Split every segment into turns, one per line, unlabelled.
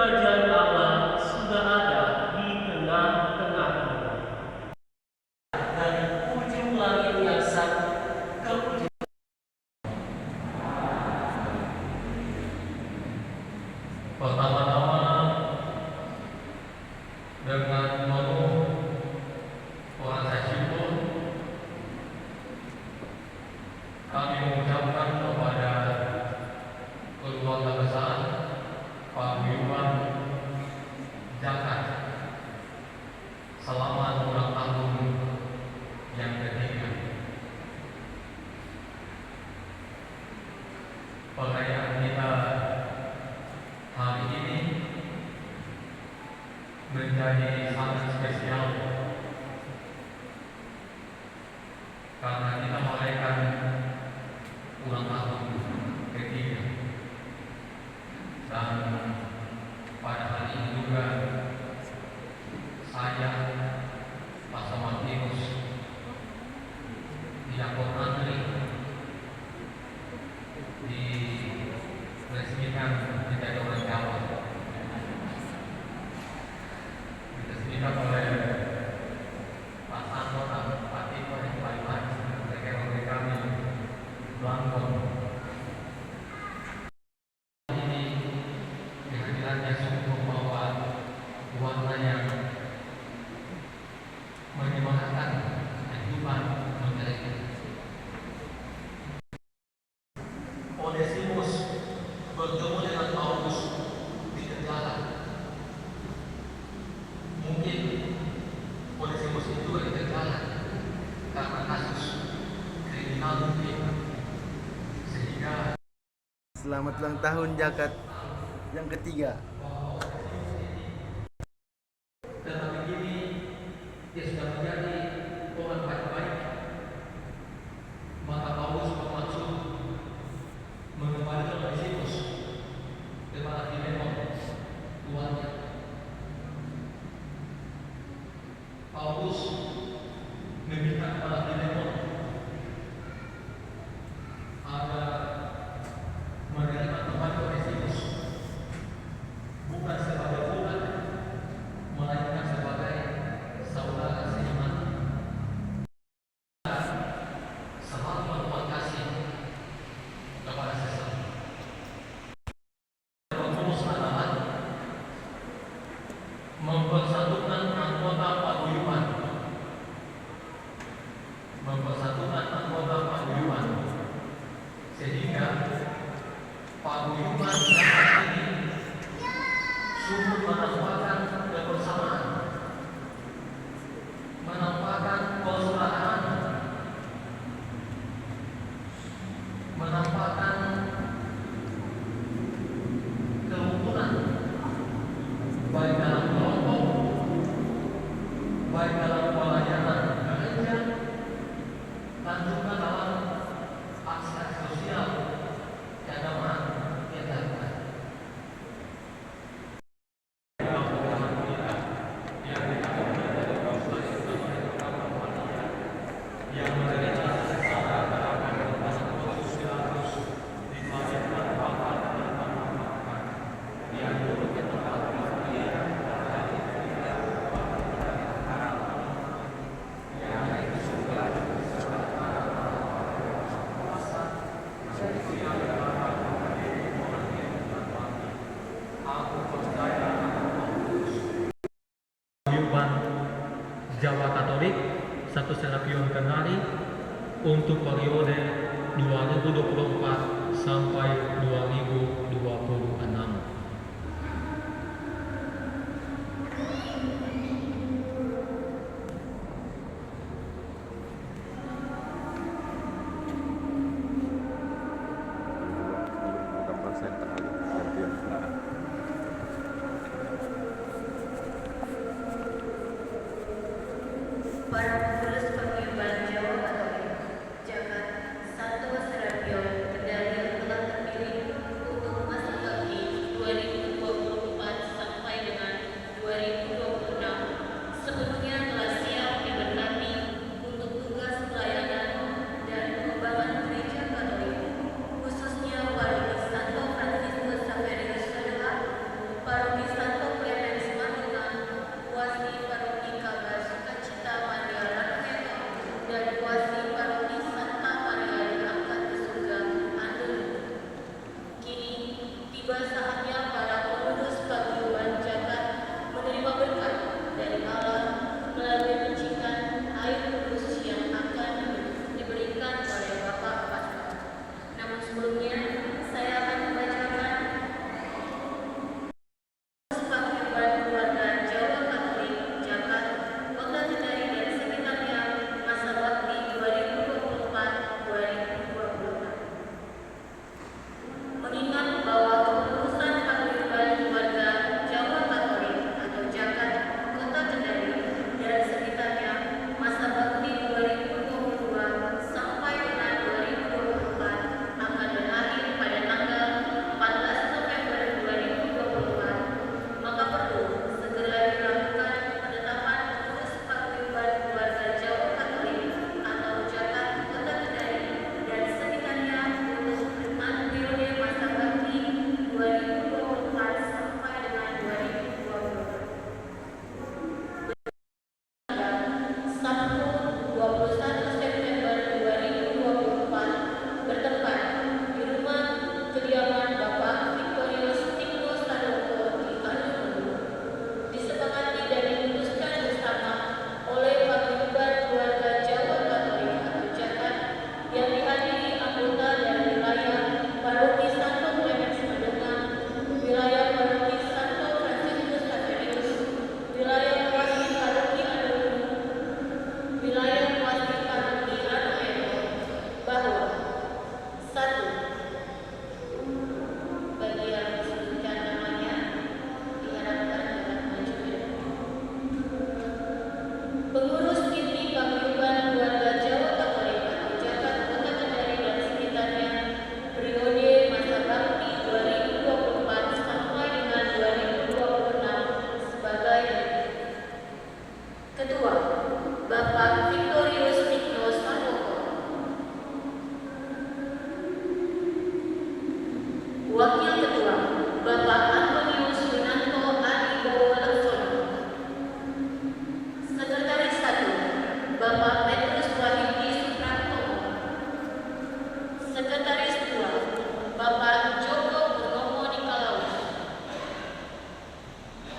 kerajaan Allah sudah ada di tengah-tengah kita. Dari ujung langit yang satu ke ujung.
Pertama-tama dengan penuh rasa syukur kami mengucapkan kepada keluarga besar Paguyuban Jakat selamat ulang tahun yang ketiga. Perayaan kita hari ini menjadi sangat spesial karena kita merayakan ulang tahun ketiga, dan pada hari ini juga saya Pastor Martinus Diakon Andri diresmikan menjadi orang Jawa, diresmikan oleh Pak Santo dan Pak Tito yang lain-lain sebagai kami Lampung. Ini kehadirannya sungguh membawa warna yang menyemangatan kehidupan mereka. Onesimus bertemu dengan Paulus di penjara. Mungkin Onesimus itu juga di penjara karena kasus kriminal mungkin, sehingga
Selamat ulang tahun Jakat yang ketiga.
tetapi kini dia sudah menjadi orang baik-baik. Maka Paulus bermaksud mengembalikan Onesimus kepada Filemon tuannya. Paulus meminta kepada Filemon agar menerima kembali Onesimus bukan sebagai budak, melainkan sebagai saudara seiman. Selalu berbuat kasih kepada sesama. Rumus adalah mempersatukan anggota paguyuban, mempersatukan anggota paguyuban, sehingga paguyuban Jakat ini sungguh menampakkan kebersamaan, menampakkan persaudaraan, menampakkan kerukunan, baik dalam kelompok, baik dalam pelayanan gereja, dan juga dalam aspek sosial keagamaan yang dilakukan. Paguyuban Jawa Katolik Satu Serapion Kenari untuk periode 2024 sampai 2026.
Para pengurus paguyuban Jawa Katolik Jakat Satu Serapion Kendari yang telah terpilih untuk memasuki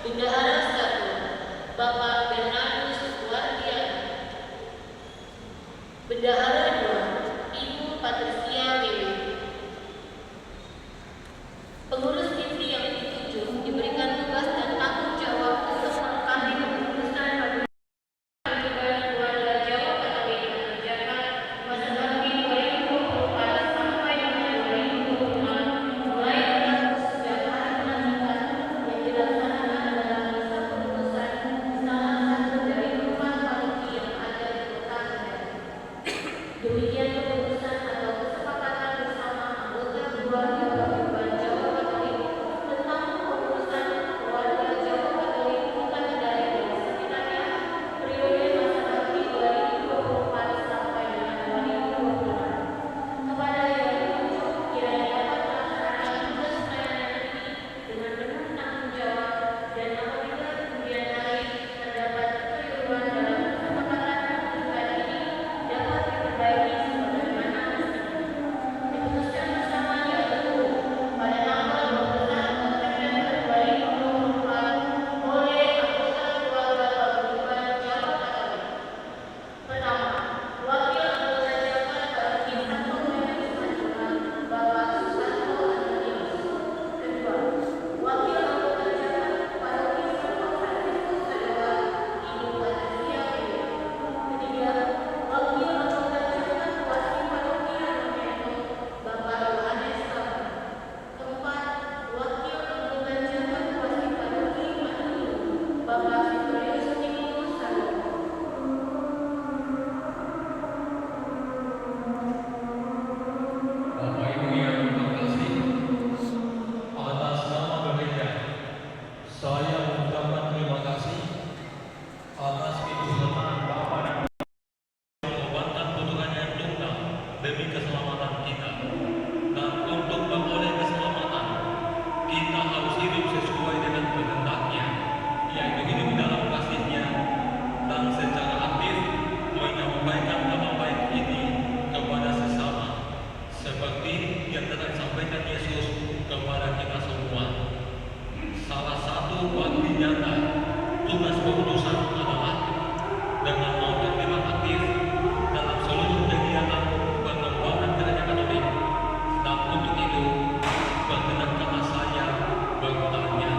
Bendahara 1, Bapak Bernardus Wardian. Bendahara 2, Ibu Patricia Dewi. Pengurus divisi yang ditunjuk diberikan tugas dan tanggung jawab untuk melengkapi kepengurusan Paguyuban Keluarga Jawa Katolik mengerjakan masa bakti 2024 sampai dengan 2026, mulai dengan sejak hari pelantikan yang dilaksanakan dalam misa pengurusan di salah satu dari 4 paroki yang ada di Kota Kendari. Demikian keputusan atau kesepakatan bersama anggota keluarga Paguyuban Jawa Katolik tentang pengurusan keluarga Jawa Katolik Kota Kendari dan sekitarnya periode masa bakti 2024 sampai dengan 2026. Kepada yang ditunjuk kiranya dapat melaksanakan tugas pelayanan ini dengan penuh tanggung jawab, dan apabila kemudian hari terdapat kekeliruan dalam kesepakatan penunjukan ini dapat diperbaiki sebagaimana mestinya. Diputuskan bersama yaitu pada tanggal 12 September 2024 oleh anggota keluarga Paguyuban Jawa Katolik. Pertama, Wakil Anggota Jabat Paroki Santo Yohanes Manjungan, Bapak Susanto Antonius. Kedua, Wakil Anggota Jabat Paroki Santo Fransiskus Sadewa, Ibu Patricia Dewi. Ketiga, Wakil Anggota Jabat Wasi Paroki Anometo, Bapak Yohanes Sabar. Keempat, Wakil Anggota Jabat Wasi Paroki Manulu, Bapak Victorius Timotius Sadono.
Bapak Ibu yang terkasih, atas nama gereja, saya mengucapkan terima kasih atas keikutsertaan Bapak dan mengorbankan kebutuhan yang tunggal demi keselamatan kita. Dan untuk memperoleh keselamatan, kita harus hidup sesuai dengan kehendaknya, yaitu hidup dalam kasih-Nya dan secara aktif menyampaikan kabar baik ini kepada sesama, seperti yang telah disampaikan Yesus kepada kita semua. Salah satu bakti nyata tugas pengurusan adalah dengan mau terlibat aktif dalam seluruh kegiatan pengembangan gereja Katolik. Dan untuk itu, perkenankanlah saya bertanya,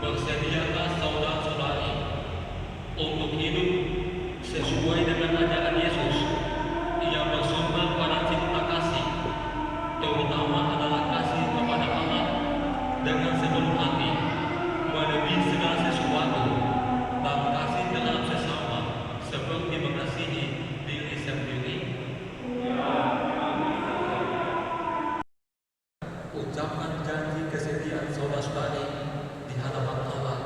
bersediakah saudara-saudari untuk hidup sesuai dengan ajaran Yesus yang bersumber pada cinta kasih, terutama adalah kasih kepada Allah dengan sepenuh hati, melebihi segala sesuatu, dan kasih terhadap sesama seperti mengasihi diri sendiri? Ucapkan janji kesetiaan saudara-saudari di hadapan Allah.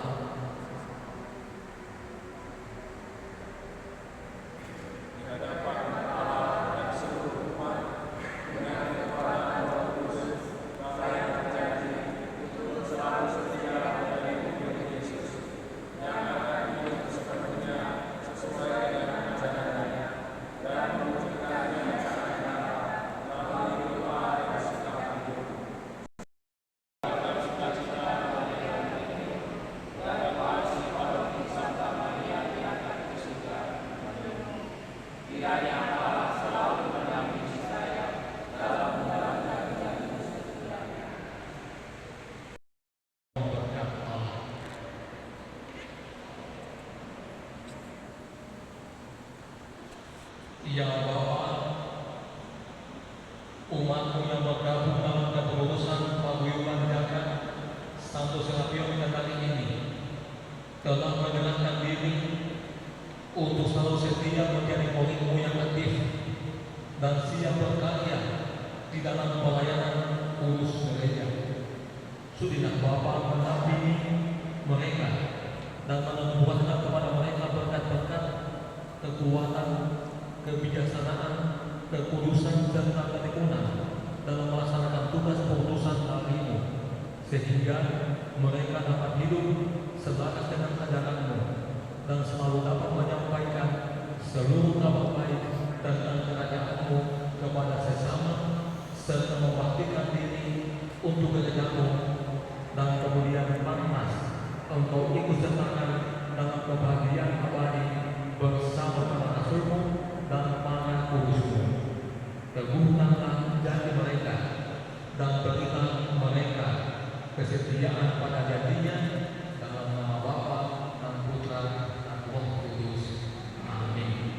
Ya Bapa, umatmu yang bergabung dalam kepengurusan Paguyuban Jagat Santo Serapion Kendari ini telah menyerahkan diri untuk selalu setia menjadi murid-Mu yang aktif dan siap berkarya di dalam pelayanan urus gereja. Sudilah Bapa mendampingi mereka dan menubuhkan kepada mereka berkat-berkat, kekuatan, kebijaksanaan, kekudusan, serta ketekunan dalam melaksanakan tugas pengurusan hari ini, sehingga mereka dapat hidup selaras dengan ajaran-Mu dan selalu dapat menyampaikan seluruh kabar baik tentang kerajaan-Mu kepada sesama, serta membaktikan diri untuk gereja-Mu dan kemudian bangsa dan pada janjinya, dalam nama Bapa dan Putra dan Roh Kudus. Amin.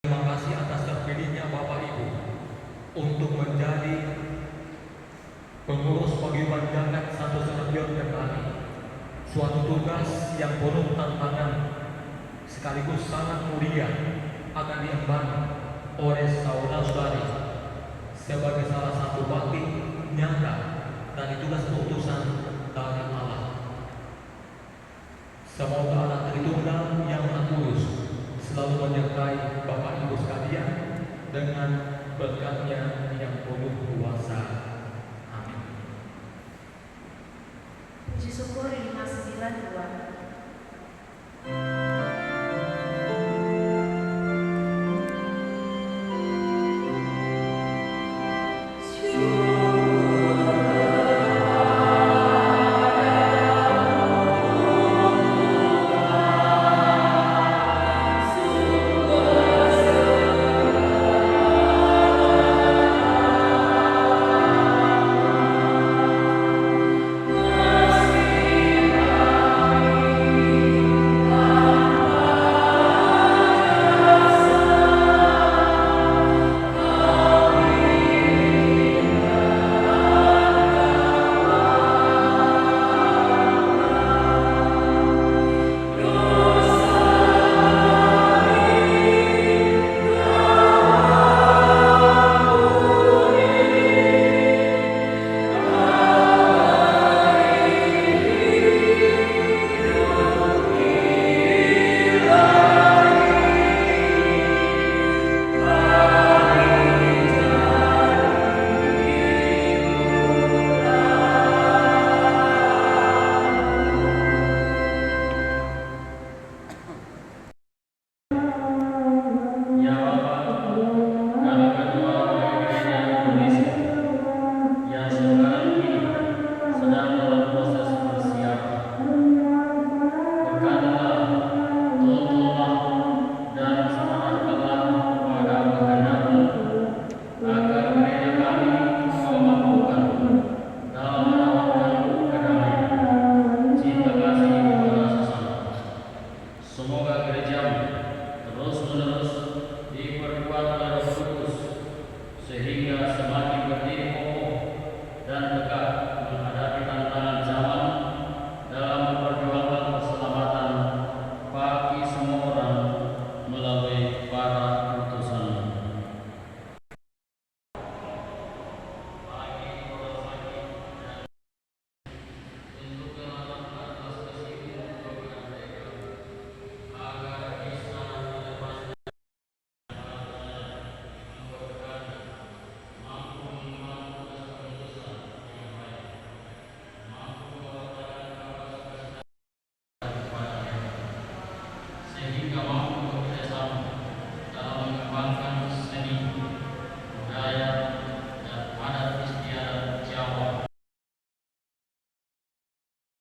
Terima kasih atas terpilihnya Bapak Ibu untuk menjadi pengurus paguyuban jagat satu Cirebon kembali. Suatu tugas yang penuh tantangan sekaligus sangat mulia akan diemban oleh saudara-saudari sebagai salah satu bakti nyata dari tugas utusan dari Allah. Semoga Allah Tritunggal yang Maha Kudus selalu menyertai Bapak Ibu sekalian dengan berkat-Nya yang penuh kuasa. Amin.
Puji syukur 59